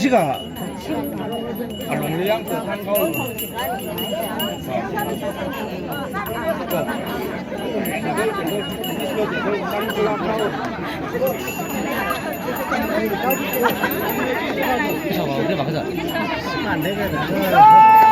시가 알롱리양 탄 가오. 이제 막자. 안 되잖아.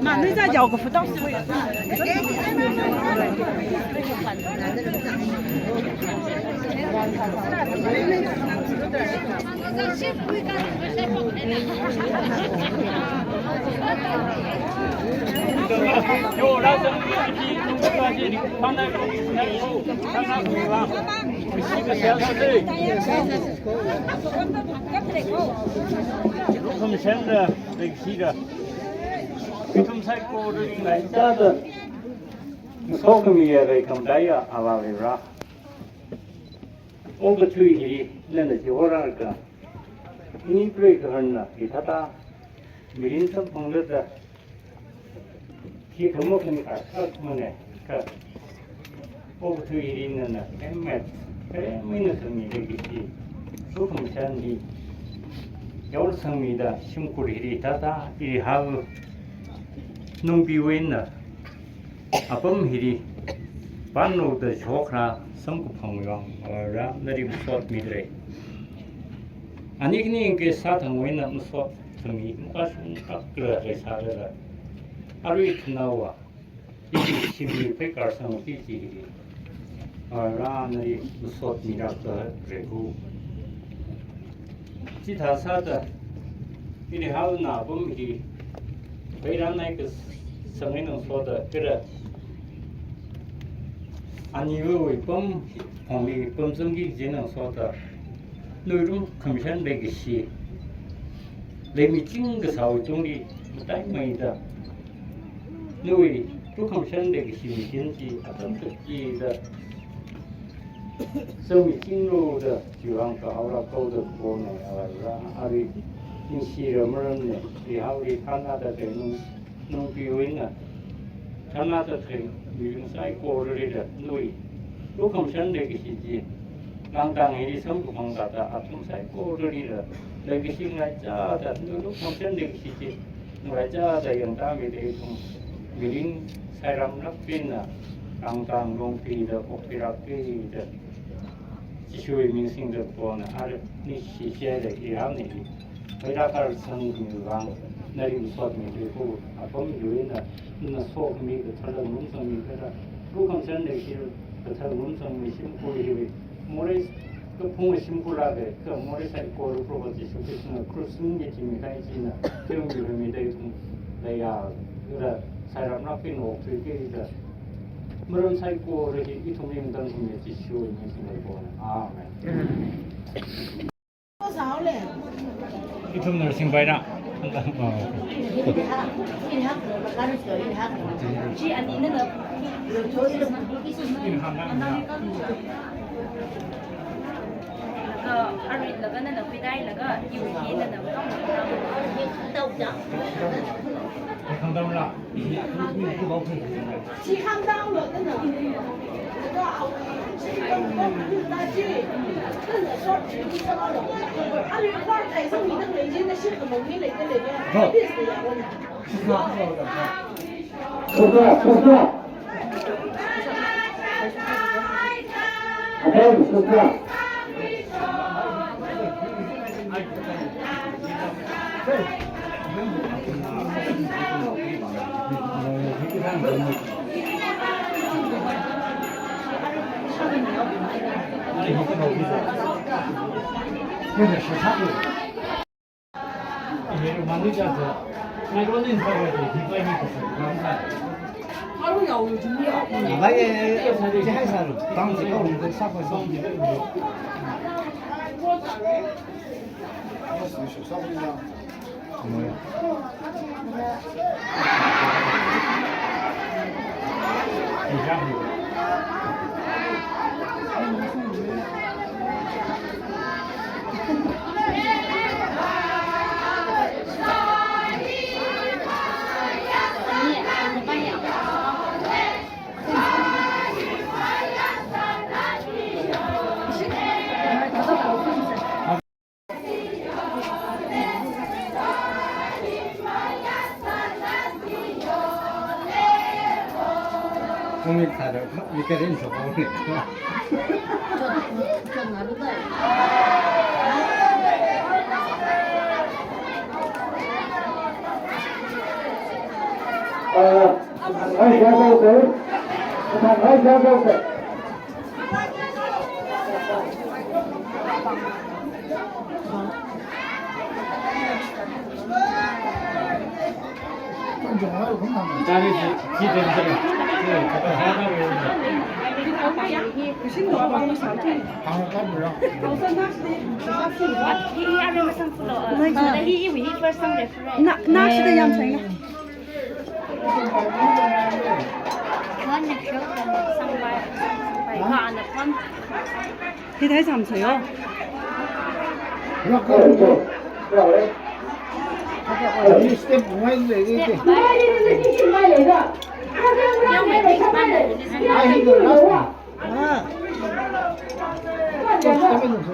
mà nó ra dầu của phụ tóc 요 라성 중국까지 판넬로 내고 장난꾸가 이거 세상에 그럼 샌다 백시가 좀 살고를 날짜도 소금이에 검다야 아바리라 오버트위히 낸다 지호라니까 이 브레이크 하나 기타다 미린선 봉르다 기 금목이니까 그러면에 그 오버트위히 있는 엠맷 그래미는 성이 되겠지 소금산이 겨울성미다 심구리 다다 이 하우 농비웨나 아범히리 반노드 조크라 성구펑용 어라 너리 무엇 미드레 아니그니 게 사탕웨나 무엇 성이 무엇은 깎으라 사르라 아루이 나와 이 심리 백가성 이지 어라 너리 무엇 미라서 그리고 지다사다 이리 하우나 아범히리 왜라나이 그 성에는 소다 그래 아니 왜 범 범이 범성기 지는 소다 너름 금산 내기시 레미 찡그 사오 종리 tại mày đó nuôi chú không sinh để cái gì kiến gì à tâm thực gì đó sau mình kinh lô đó chủ hàng cả hậu là câu được cô này là ari in xì rồi mà này thì hậu đi tham gia được nông biểu in à tham gia được thì mình sai cô rồi đó nuôi chú không sinh để cái gì đang đang đi sống của phong cả đã không sai cô rồi đó lấy cái gì lại cha đó lúc không sinh để cái gì lại cha để người ta bị để không bị sai lầm lắm pin à đang đang nông phi đó có phi ra cái đó 지수의 민생들 보는 아래 니 시시에 이하니 회라갈 선유랑 내림 수업이 되고 아범 요인은 누나 소음이 그 철로 문성이 그라 루컴선 내기를 그 철로 문성이 심고이 모래 그 풍을 심고라게 그 모래 살 고를 프로버지 쇼케스는 크루스는 게 지미가 있지나 그런 유름이 되고 내가 그라 사람 앞에 놓게 이다 물론 살고 이렇게 이 통행 당신의 지시오 있는 생각을 보는 아멘. 이 통을 생바이라. Arit là cái này là phi đây là cái yêu khí là nó không đâu chứ không đâu là chỉ không đâu rồi cái nào cái ông chỉ không là chỉ cái là số chỉ cái đó rồi anh ấy quan thầy xong mình đang lấy trên cái ship của mình lấy cái này cái biết gì à con 하루 야우 준비야. 나의 이제 회사를 당시 오는 거 사고 있어. 뭐야? 공이 다르고 이렇게 된 저거네. 저 나보다 ai ra đâu thế thằng ai ra đâu thế 자기 기대는那是的养成了。 thì thấy giảm sửa 이 스텝 뭐야 이게? 아 이거 라스트. 아. 또 스텝에는 좀.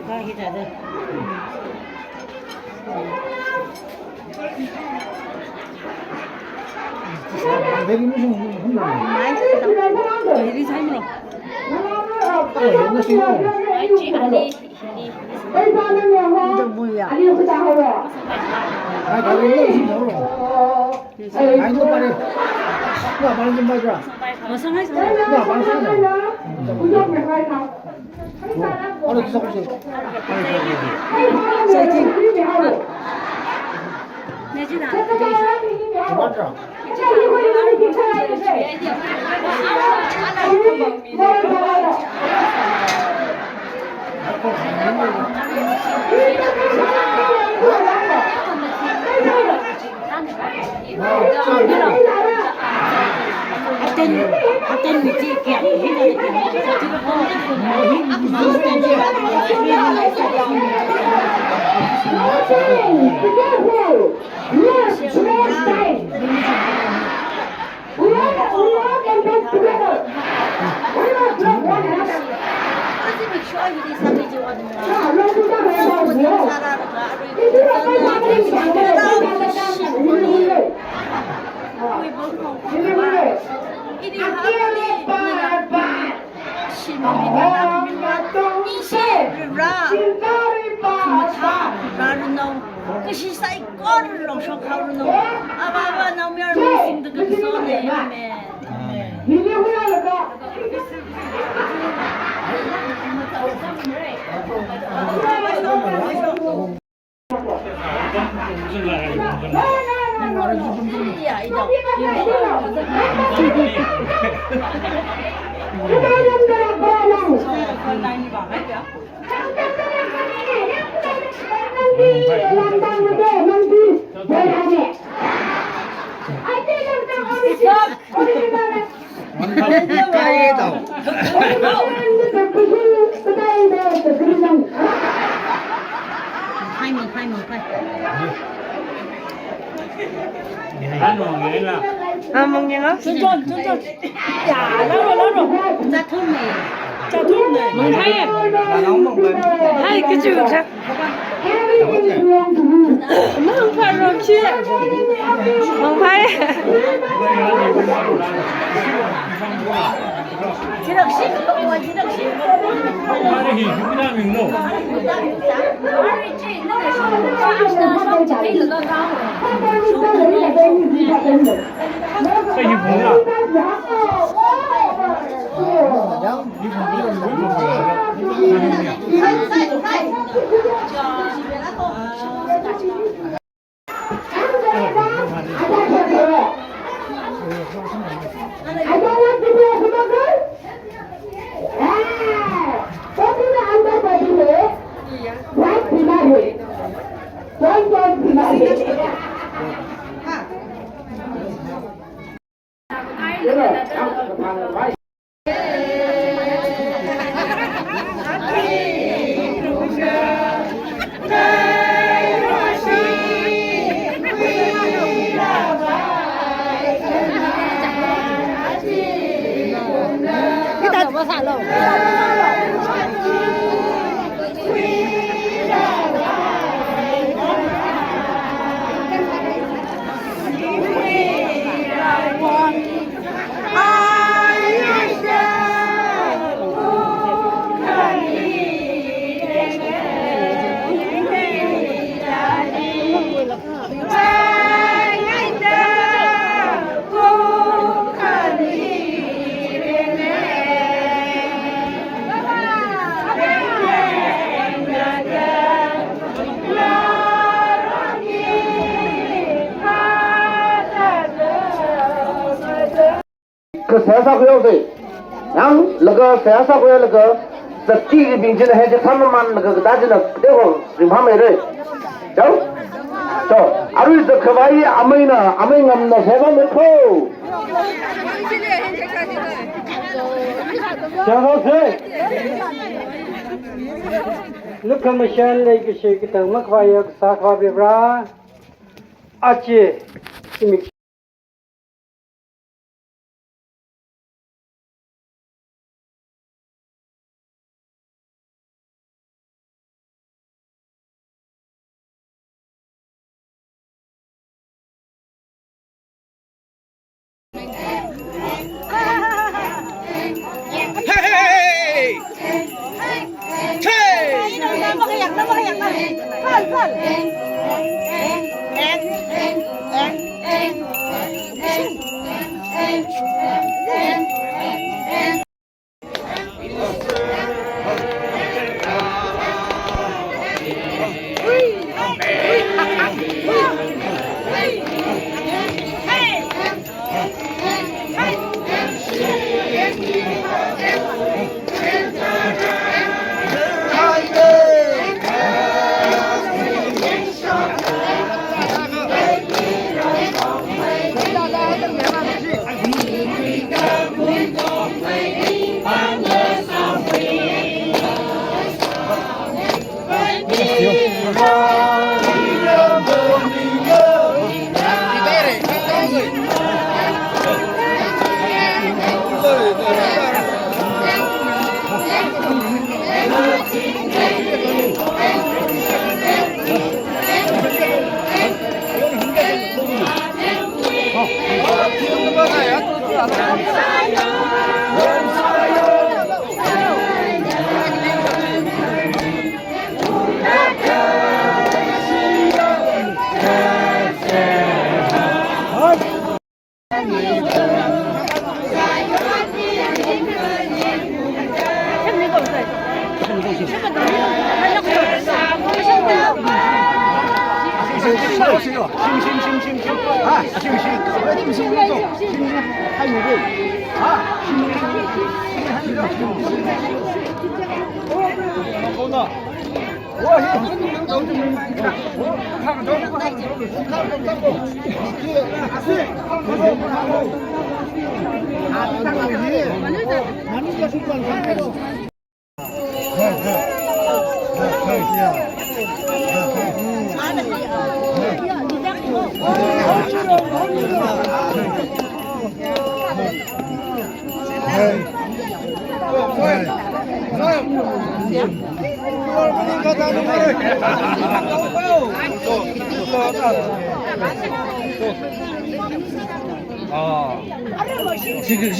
다 기자들. 내기 무슨 혼나? 많이 이리 삶으로. 옛날 친구. 알지 아니. 이거 뭐야? 아 나도 이거 진짜 몰라. 아니 너 빨리. 나 빨리 좀 봐줘. 어서 해서. 나 빨리 사자. 알아 기사 보세요. 내지나. 맞아. Aten mesti kiat hina de kiat. Jadi pun mau tanya Kasi sa ikon lang siya karoon ababa na mayroon missing the good son amen. 먹냐 너? 천천. 야, 나로. 자 톰네. 몽파이. 하이 그치 그치. 몽파이 롭치. 몽파이. 지럭씨 그거 지럭씨 아니 유부남이 뭐 这一盆啊 그 세사고요데 양 लगा 세사고요 लगा सच्ची की बिंजन है जो हम मान लगा दाजना देखो रिमामे रे जाओ तो अरु इस खवाई अमेना अमेंगम न सेवा देखो चलो से लुक मशान लेके शेक तंग मखवायक साखवा बेब्रा अच्छे सिमिक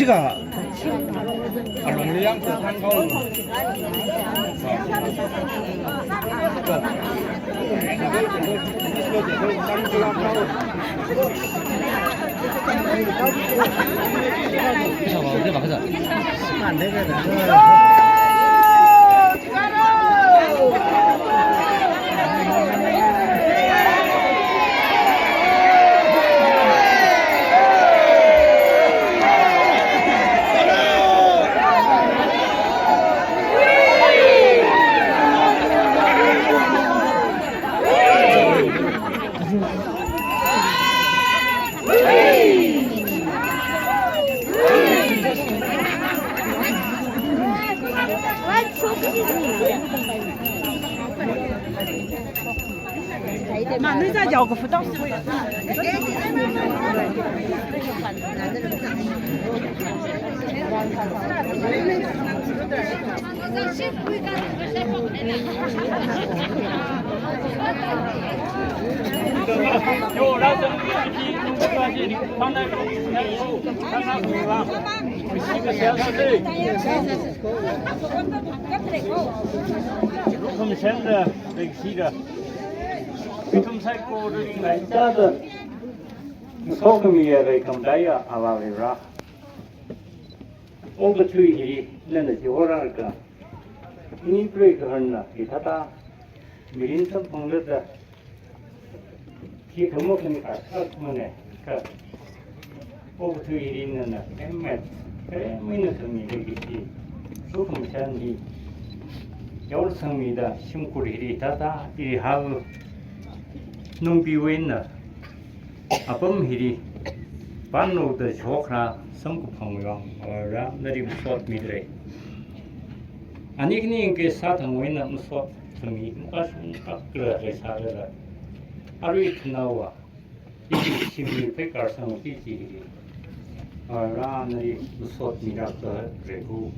시가 알롱리양 탄고 안 되거든. mà nó ra dầu của phụ tóc 요 라선 이까지 판단이 하나 시가 세사들 그럼 샌다 백시가 좀 살고를 날짜도 소금이에 검다야 아바리라 오버트위히 내는 지호라니까 이 브레이크 하나 이타다 미린선 봉르다 기 금목이니까 그만해 그 오버트위히 있는 엠맷 그래 미는 성이 되겠지 소금 샌디 겨울성미다 심구리 이타다 이 하우 농비웨나 아범 히리 반노의 조크라 성급황용 어라 너리 무엇 미드레 아니그니 게 사탕웨나 무엇 성이 무엇은 깎으라 사르라 아루이 나와 이 심리 백가성 비지 어라 너리 무엇 미라서 레고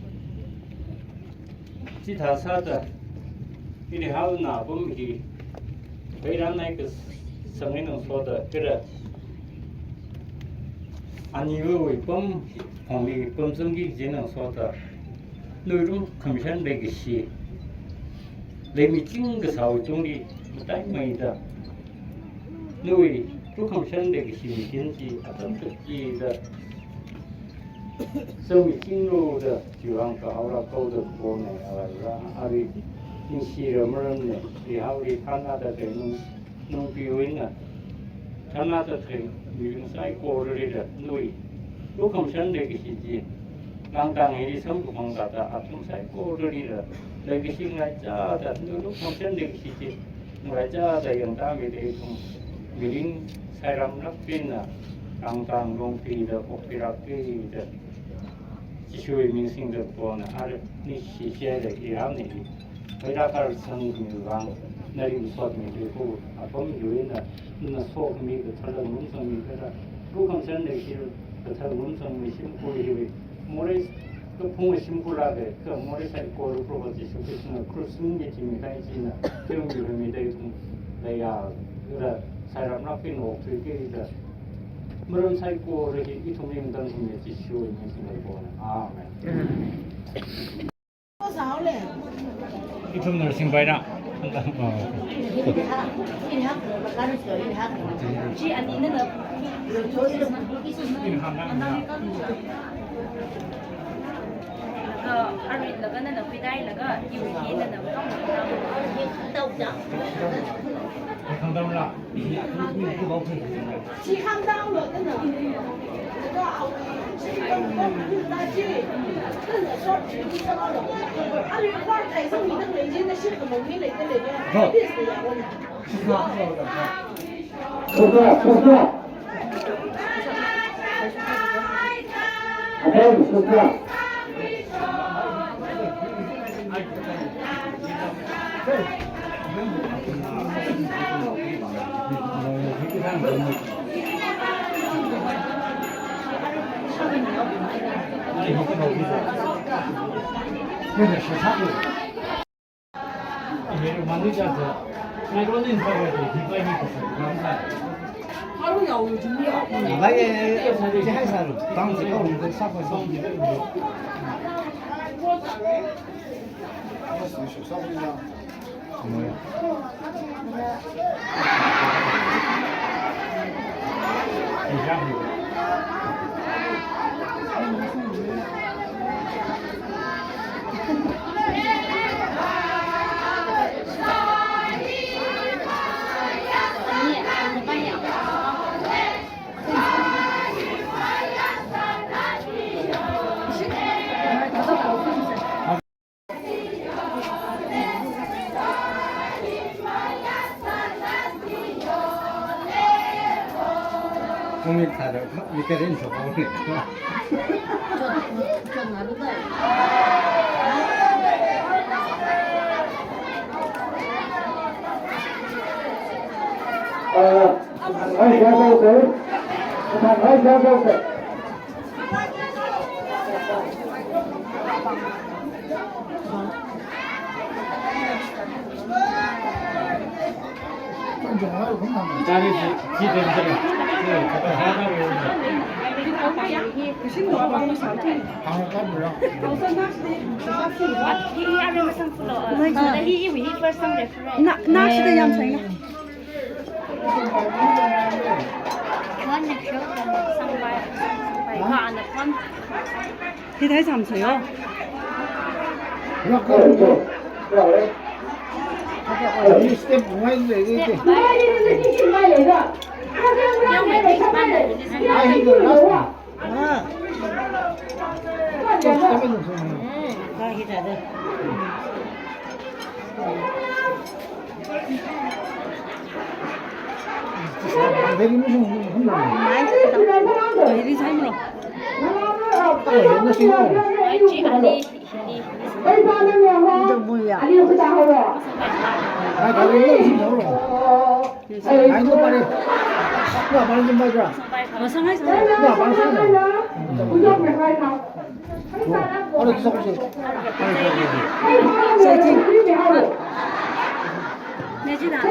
지타사다 이리 하우나 아범 히리 왜라나이 그 성인은 소다 그래 아니 왜 범 범이 범성기 지는 소다 너름 검션 내기시 내미 찡그 사오 종리 따이마이다 너희 또 검션 내기시 견지 어떤 뜻이다 성이 찡로다 지왕가 하우라 거우다 보네 알라 아리 인시름을 이 하우리 하나다 되는 농비위나 하나다 되는 미군 사이코를 누이 또 검션 내기시지 랑당이 성공한다다 아픔 사이코를 내기시 날짜다 누로 검션 내기시지 날짜다 영담이 되고 미린 사람 락비나 랑당 농비다 옥비락비다 지쇼의 민생들 보는 아르 니시시에의 이함이 회라갈 성금이랑 내림 소금이 되고 아범 요인은 누나 소금이 그 털은 문성이 그라 루컴선 내기를 그 털은 문성이 심고이 모래 또 풍을 심불하게 그 모래 살 꼬를 보고지 싶으시는 그럴 수 있는 게 지미가 있지나 정규름이 되고 내가 그래 사람 앞에 녹슬게 이제 그런 살 꼬를 이 통행 당신의 지시오 있는 생각을 보는 아멘 多少嘞？ 이 통을 신발이랑 한다 Chị ăn đi nữa. Arit laga na pidai laga yuhi na kang 감사합니다 去看到了，真的。那个后是一个大姐，真的说你什么了？阿里花台上你那个人的是很容易来的那个，别死呀我。 소수야, 소수야. 아멘, 소수야. 그래서 시사도 얘를 만들자서 이거는 사람들이 기뻐하고 있어요. 감사해요. 나의 이제 회사로 당시 어른들 사고 있어. 뭐야? 국민타를 이렇게 된 저거네. 아이, 잘 먹었어요? 아이, 잘 먹었어요? 자리 기대들이 하나로 thì thấy sầm sửa 이 스텝 뭐인데 이게? 아 이거 라스트. 스텝에는 좀. coi như là được 되게 무슨 혼나. vậy đi thấy rồi 옛날 생각. chị ăn đi 이제 뭐야 아 가고 있는 거 몰라. 아이 너 빨리. 너 빨리 좀 봐줘. mà sao hết rồi 너 빨리 사자. 어디 있어? nè chị nào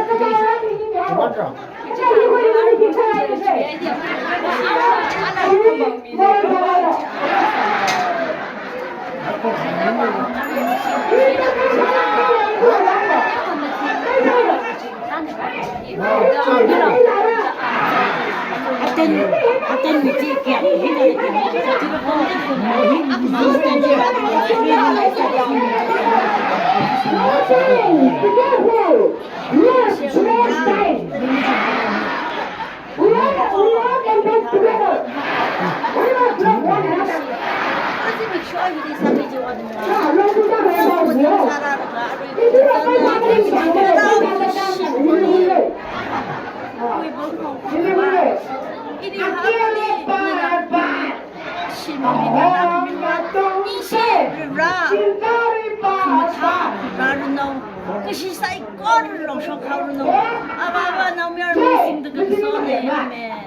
맞아. 어떤 위치에 해결이 되는 지금 cái gì sai con lòng sao khâu nó à ba nó mới mình sinh được cái số này mẹ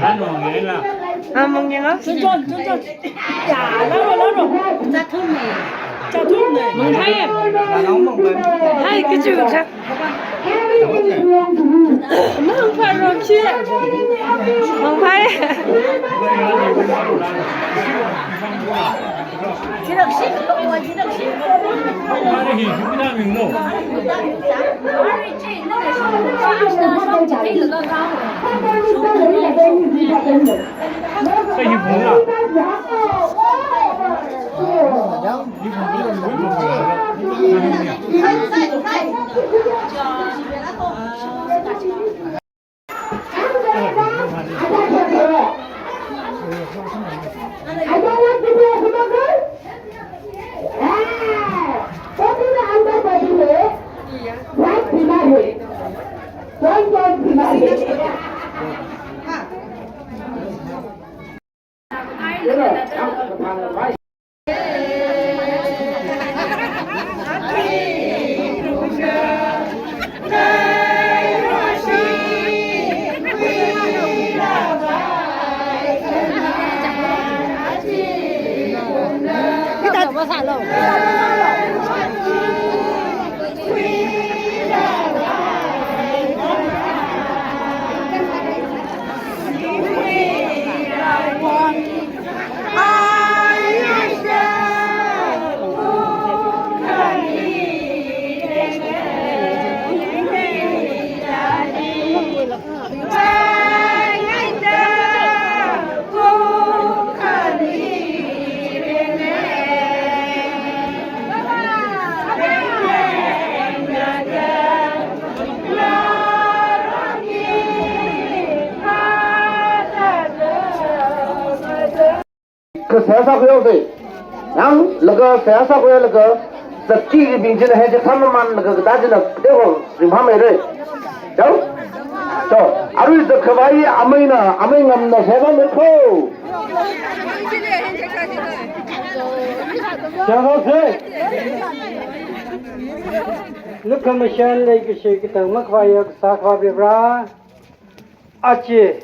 Ăn rồi nghe là 아 먹냐? 전전 야 나로 자 톰네 자 톰네 몽타이 하이 그치 자 몽파이 럭치 몽파이 지럭씨 뭐 지럭씨 ăn thì chúng ta mình nổ cái gì cũng là 그 세사구역의 양 러거 세사구역 러거 덕지 빙진을 해제 삼만 러거 나지는 그대로 림하메를 저 아루이서 그바이 아메이나 아메이남나 세가 넣고 장학생 루카마샨 레이기시 기타 막와이어 사과비브라 아치